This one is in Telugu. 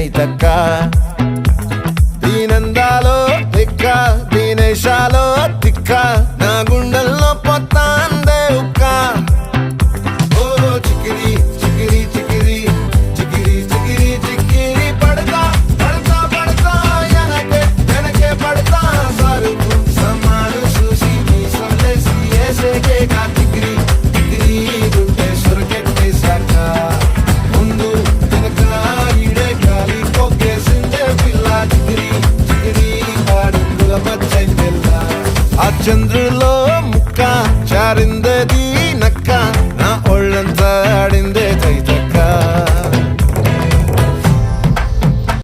ఏమైతక్క దీనందాలో లెక్క దీనేశాలో తిక్క నా గుండెల్లో పొత్తాందే ఉక్క ఓ చికిరి చికిరి చికిరి చికిరి చికిరి చికిరి పడతా పడతా పడతా వెనకే పడతా సరుకు సమాను చూసి మీ సొల్లేసి ఏసేకే కా చికిరి చికిరి గుంటే సురకెట్టేశాక ముందు వెనక ఈడే గాలి కొక్కేసిందే పిల్ల చికిరి చికిరి ఆడుగుల మధ్య పిల్ల ఆ చంద్రుడు